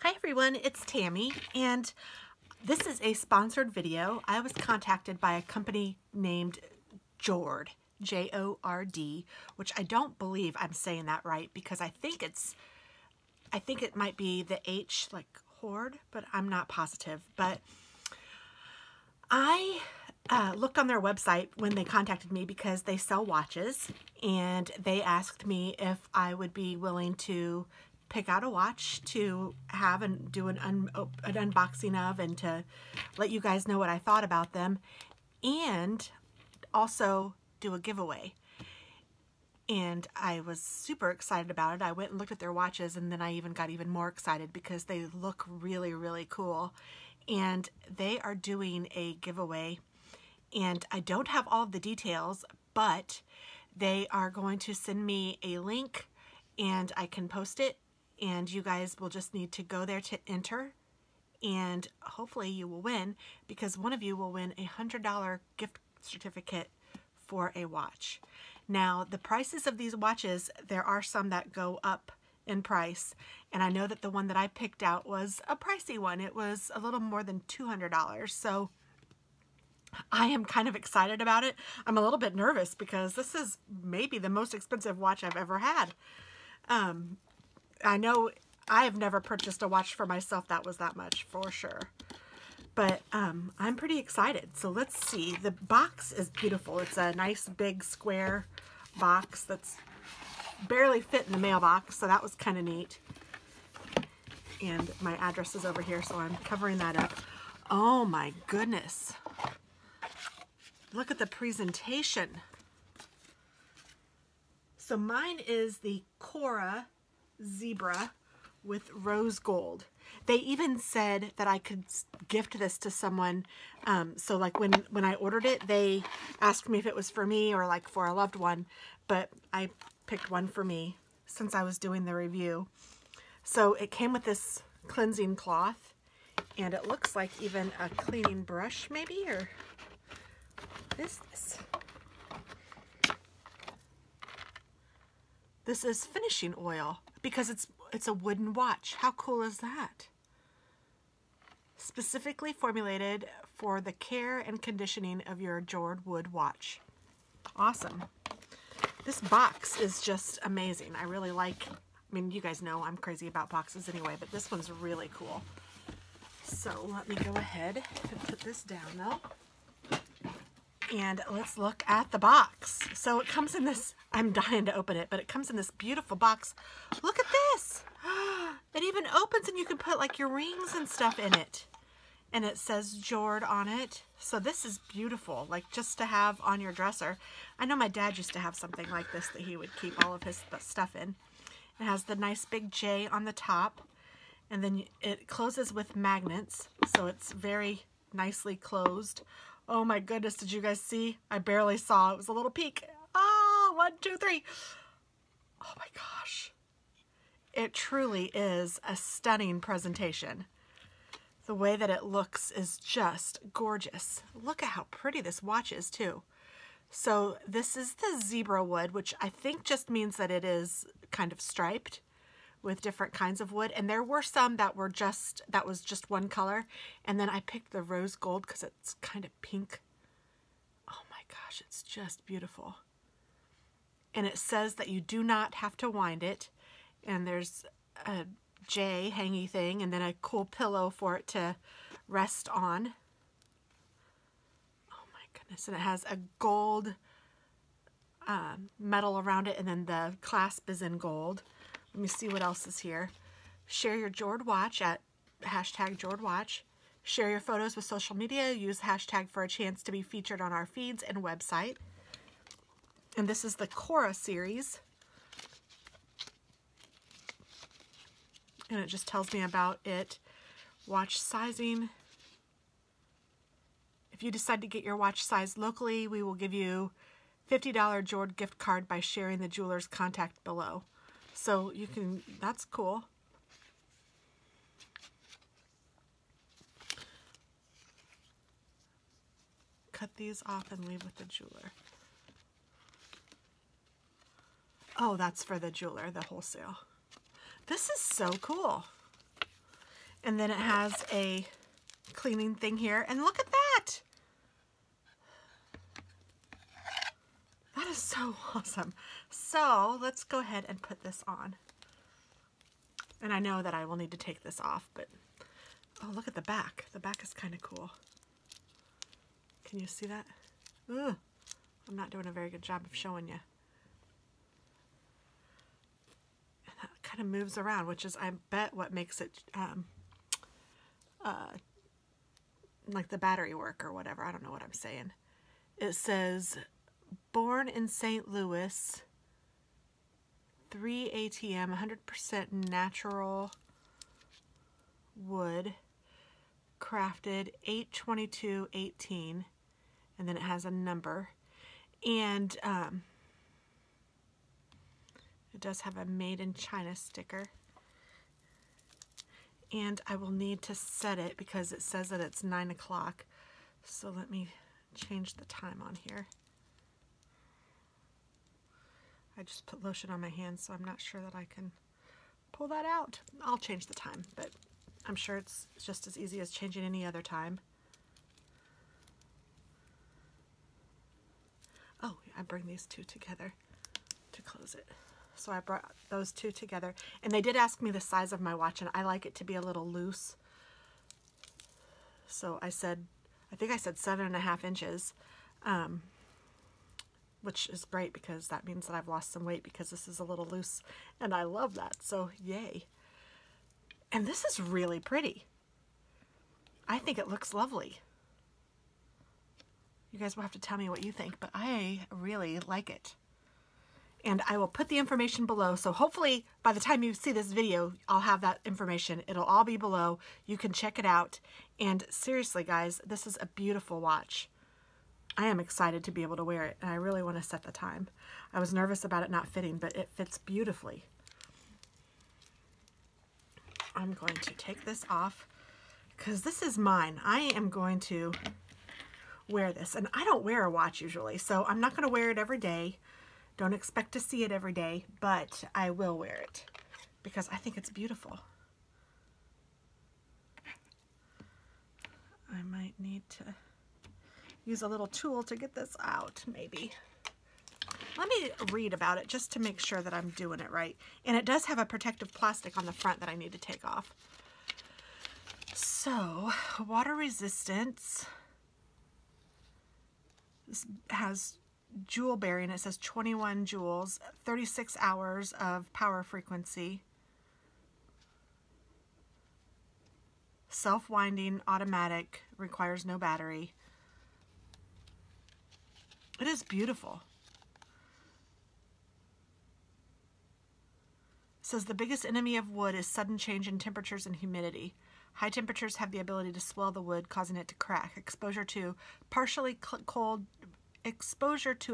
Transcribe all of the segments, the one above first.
Hi everyone, it's Tammy, and this is a sponsored video. I was contacted by a company named Jord, J-O-R-D, which I don't believe I'm saying that right because I think it might be the H like horde, but I'm not positive. But I looked on their website when they contacted me because they sell watches, and they asked me if I would be willing to pick out a watch to have and do an unboxing of, and to let you guys know what I thought about them, and also do a giveaway. And I was super excited about it. I went and looked at their watches, and then I even got even more excited because they look really, really cool. And they are doing a giveaway, and I don't have all of the details, but they are going to send me a link and I can post it, and you guys will just need to go there to enter, and hopefully you will win, because one of you will win a $100 gift certificate for a watch. Now, the prices of these watches, there are some that go up in price, and I know that the one that I picked out was a pricey one. It was a little more than $200, so I am kind of excited about it. I'm a little bit nervous because this is maybe the most expensive watch I've ever had. I know I have never purchased a watch for myself that was that much, for sure. But I'm pretty excited. So let's see. The box is beautiful. It's a nice big square box that's barely fit in the mailbox, so that was kind of neat. And my address is over here, so I'm covering that up. Oh my goodness. Look at the presentation. So mine is the Cora Zebra with rose gold. They even said that I could gift this to someone. So like when I ordered it, they asked me if it was for me or like for a loved one, but I picked one for me since I was doing the review. So it came with this cleansing cloth, and it looks like even a cleaning brush maybe, or what is this? This is finishing oil because it's a wooden watch. How cool is that? Specifically formulated for the care and conditioning of your Jord wood watch. Awesome. This box is just amazing. I really like, I mean, you guys know I'm crazy about boxes anyway, but this one's really cool. So let me go ahead and put this down though. And let's look at the box. So it comes in this, I'm dying to open it, but it comes in this beautiful box. Look at this. It even opens and you can put like your rings and stuff in it. And it says Jord on it. So this is beautiful, like just to have on your dresser. I know my dad used to have something like this that he would keep all of his stuff in. It has the nice big J on the top. And then it closes with magnets. So it's very nicely closed. Oh my goodness, did you guys see? I barely saw. It was a little peek. Oh, 1, 2, 3. Oh my gosh. It truly is a stunning presentation. The way that it looks is just gorgeous. Look at how pretty this watch is too. So this is the zebra wood, which I think just means that it is kind of striped with different kinds of wood, and there were some that were that was just one color, and then I picked the rose gold because it's kind of pink. Oh my gosh, it's just beautiful. And it says that you do not have to wind it, and there's a J hangy thing, and then a cool pillow for it to rest on. Oh my goodness, and it has a gold metal around it, and then the clasp is in gold. Let me see what else is here. Share your Jord Watch at #JordWatch. Share your photos with social media. Use hashtag for a chance to be featured on our feeds and website. And this is the Cora series. And it just tells me about it. Watch sizing. If you decide to get your watch sized locally, we will give you $50 Jord gift card by sharing the jeweler's contact below. So you can, that's cool. Cut these off and leave with the jeweler. Oh, that's for the jeweler, the wholesale. This is so cool. And then it has a cleaning thing here. And look at that! That is so awesome. So let's go ahead and put this on. And I know that I will need to take this off, but oh, look at the back. The back is kind of cool. Can you see that? Ugh, I'm not doing a very good job of showing you. And that kind of moves around, which is, I bet, what makes it like the battery work or whatever. I don't know what I'm saying. It says, born in St. Louis, 3 ATM, 100% natural wood, crafted 8/22/18, and then it has a number, and it does have a made in China sticker. And I will need to set it because it says that it's 9 o'clock. So let me change the time on here. I just put lotion on my hands, so I'm not sure that I can pull that out. I'll change the time, but I'm sure it's just as easy as changing any other time. Oh, I bring these two together to close it. So I brought those two together, and they did ask me the size of my watch, and I like it to be a little loose. So I said, I think I said 7.5 inches, which is great because that means that I've lost some weight because this is a little loose, and I love that. So yay. And this is really pretty. I think it looks lovely. You guys will have to tell me what you think, but I really like it. And I will put the information below, so hopefully by the time you see this video, I'll have that information. It'll all be below. You can check it out. And seriously, guys, this is a beautiful watch. I am excited to be able to wear it, and I really want to set the time. I was nervous about it not fitting, but it fits beautifully. I'm going to take this off because this is mine. I am going to wear this, and I don't wear a watch usually, so I'm not going to wear it every day. Don't expect to see it every day, but I will wear it because I think it's beautiful. I might need to use a little tool to get this out, maybe. Let me read about it just to make sure that I'm doing it right. And it does have a protective plastic on the front that I need to take off. So, water resistance. This has jewel bearing. It says 21 joules, 36 hours of power frequency, self-winding, automatic, requires no battery. It is beautiful. It says the biggest enemy of wood is sudden change in temperatures and humidity. High temperatures have the ability to swell the wood, causing it to crack. Exposure to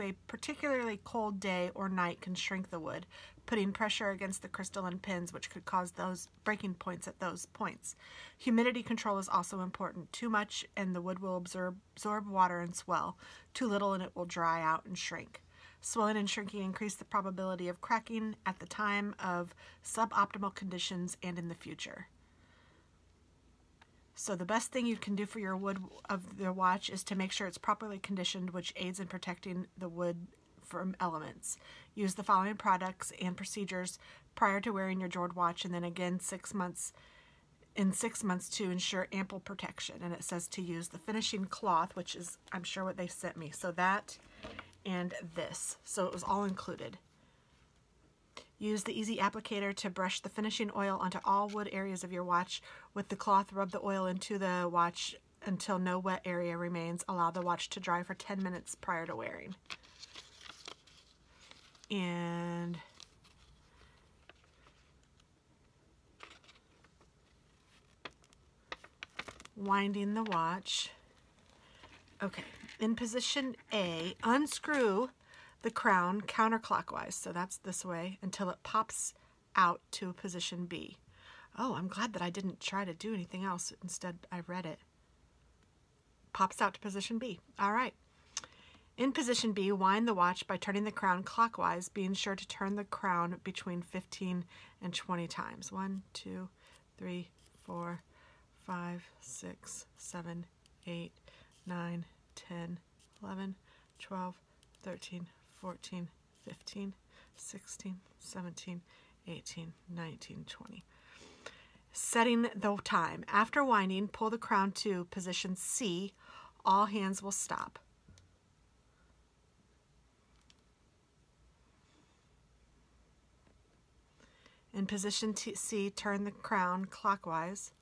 a particularly cold day or night can shrink the wood, putting pressure against the crystalline pins, which could cause those breaking points at those points. Humidity control is also important. Too much and the wood will absorb water and swell. Too little and it will dry out and shrink. Swelling and shrinking increase the probability of cracking at the time of suboptimal conditions and in the future. So the best thing you can do for your wood of the watch is to make sure it's properly conditioned, which aids in protecting the wood from elements. Use the following products and procedures prior to wearing your Jord watch, and then again in 6 months to ensure ample protection. And it says to use the finishing cloth, which is, I'm sure, what they sent me. So that and this. So it was all included. Use the easy applicator to brush the finishing oil onto all wood areas of your watch. With the cloth, rub the oil into the watch until no wet area remains. Allow the watch to dry for 10 minutes prior to wearing. And winding the watch. Okay, in position A, unscrew the crown counterclockwise, so that's this way, until it pops out to position B. Oh, I'm glad that I didn't try to do anything else. Instead, I read it. Pops out to position B. All right. In position B, wind the watch by turning the crown clockwise, being sure to turn the crown between 15 and 20 times. 1, 2, 3, 4, 5, 6, 7, 8, 9, 10, 11, 12, 13, 14, 15, 16, 17, 18, 19, 20. Setting the time. After winding, pull the crown to position C. All hands will stop. In position C, turn the crown clockwise.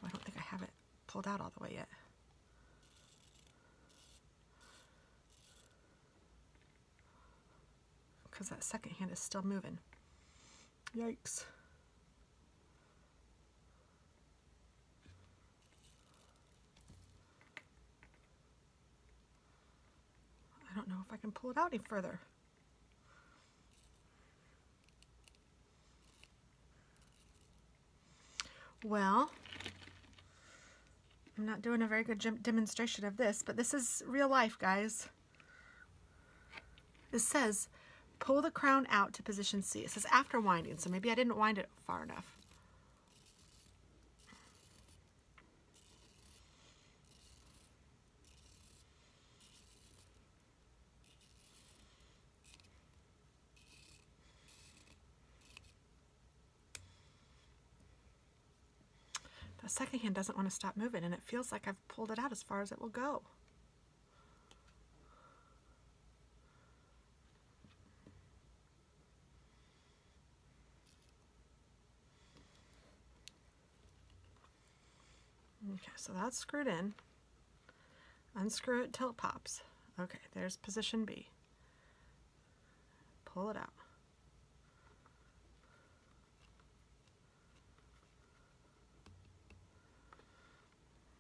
Oh, I don't think I have it pulled out all the way yet. Because that second hand is still moving. Yikes. I don't know if I can pull it out any further. Well, I'm not doing a very good demonstration of this, but this is real life, guys. It says, pull the crown out to position C. It says after winding, so maybe I didn't wind it far enough. The second hand doesn't want to stop moving, and it feels like I've pulled it out as far as it will go. Okay, so that's screwed in. Unscrew it till it pops. Okay, there's position B. Pull it out.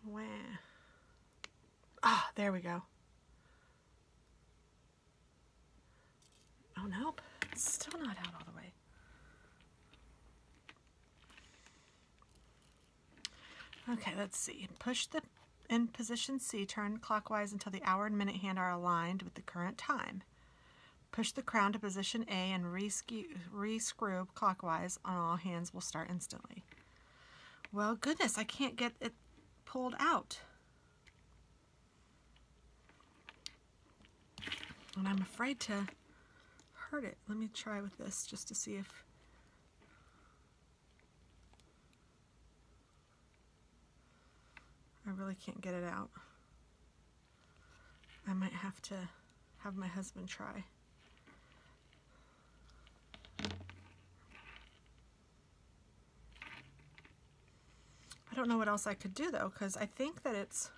Wah. Ah, there we go. Oh, nope. It's still not out all the way. Okay, let's see. Push the in position C, turn clockwise until the hour and minute hand are aligned with the current time. Push the crown to position A and re-screw clockwise on all hands will start instantly. Well, goodness, I can't get it pulled out. And I'm afraid to hurt it. Let me try with this just to see if... I really can't get it out. I might have to have my husband try. I don't know what else I could do though, because I think that it's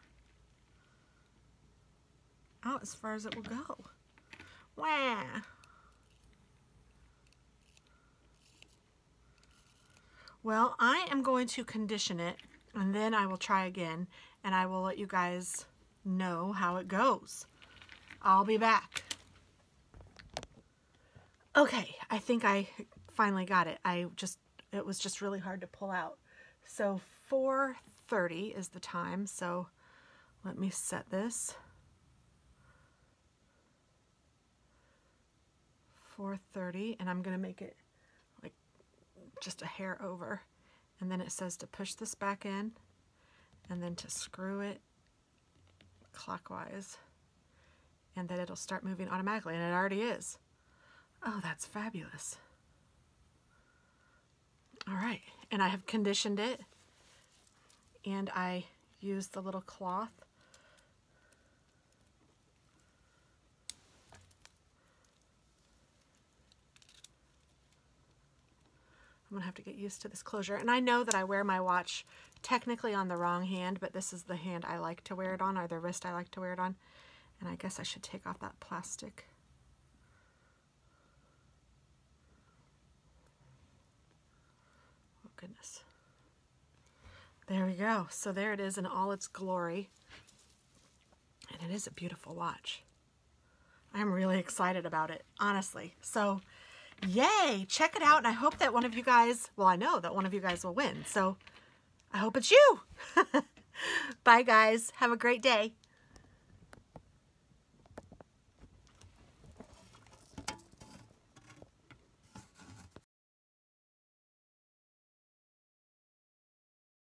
out as far as it will go. Wah! Well, I am going to condition it, and then I will try again, and I will let you guys know how it goes. I'll be back. Okay, I think I finally got it. It was just really hard to pull out. So 4:30 is the time, so let me set this. 4:30, and I'm going to make it like just a hair over. And then it says to push this back in, and then to screw it clockwise, and then it'll start moving automatically, and it already is. Oh, that's fabulous. All right, and I have conditioned it, and I used the little cloth. I'm gonna have to get used to this closure. And I know that I wear my watch technically on the wrong hand, but this is the hand I like to wear it on, or the wrist I like to wear it on. And I guess I should take off that plastic. Oh, goodness. There we go. So there it is in all its glory. And it is a beautiful watch. I'm really excited about it, honestly. So yay, check it out, and I hope that one of you guys, well, I know that one of you guys will win, so I hope it's you. Bye, guys. Have a great day.